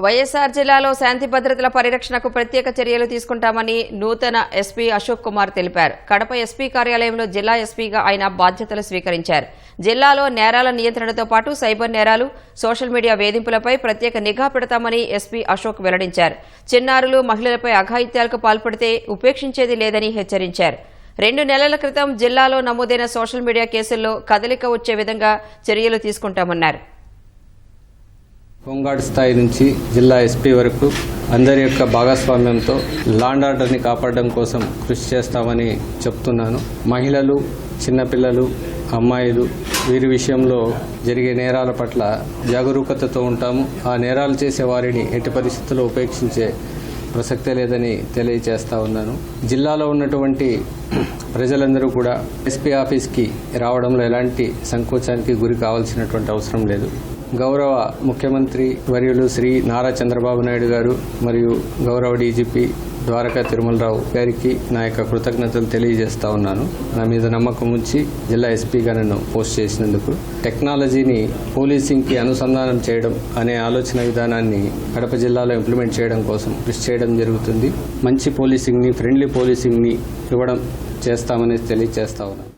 వైఎస్ఆర్ జిల్లాలో శాంతి భద్రతల పరిరక్షణకు ప్రత్యేక చర్యలు తీసుకుంటామని నూతన ఎస్పీ అశోక్ కుమార్ తెలిపారు. కడప ఎస్పీ కార్యాలయంలో జిల్లా ఎస్పీగా ఆయన బాధ్యతలు స్వీకరించారు. జిల్లాలో నేరాల నియంత్రణతో పాటు సైబర్ నేరాలు, సోషల్ మీడియా వేధింపులపై ప్రత్యేక నిఘా పెడతామని ఎస్పీ అశోక్ వెల్లడించారు. చిన్నారులు, మహిళలపై అఘాయిత్యాలకు పాల్పడితే ఉపేక్షించేది లేదని హెచ్చరించారు. 2 నెలల క్రితం జిల్లాలో నమోదైన సోషల్ మీడియా కేసుల్లో కదలిక వచ్చే విధంగా చర్యలు తీసుకుంటామన్నారు. హోంగార్డ్ స్థాయి నుంచి జిల్లా ఎస్పీ వరకు అందరి యొక్క భాగస్వామ్యంతో లాండ్ ఆర్డర్ని కాపాడడం కోసం కృషి చేస్తామని చెప్తున్నాను. మహిళలు, చిన్నపిల్లలు, అమ్మాయిలు వీరి విషయంలో జరిగే నేరాల పట్ల జాగరూకతతో ఉంటాము. ఆ నేరాలు చేసే వారిని ఎట్టి పరిస్థితుల్లో ఉపేక్షించే ప్రసక్తే లేదని తెలియజేస్తా ఉన్నాను. జిల్లాలో ఉన్నటువంటి ప్రజలందరూ కూడా ఎస్పీ ఆఫీస్కి రావడంలో ఎలాంటి సంకోచానికి గురి కావాల్సినటువంటి అవసరం లేదు. గౌరవ ముఖ్యమంత్రి వర్యులు శ్రీ నారా చంద్రబాబు నాయుడు గారు మరియు గౌరవ డీజీపీ ద్వారకా తిరుమలరావు గారికి నా యొక్క కృతజ్ఞతలు తెలియజేస్తా ఉన్నాను. నా మీద నమ్మకం ఉంచి జిల్లా ఎస్పీగా నన్ను పోస్ట్ చేసినందుకు. టెక్నాలజీని పోలీసింగ్కి అనుసంధానం చేయడం అనే ఆలోచన విధానాన్ని కడప జిల్లాలో ఇంప్లిమెంట్ చేయడం కోసం కృషి చేయడం జరుగుతుంది. మంచి పోలీసింగ్ని, ఫ్రెండ్లీ పోలీసింగ్ని ఇవ్వడం చేస్తామని తెలియజేస్తా ఉన్నాను.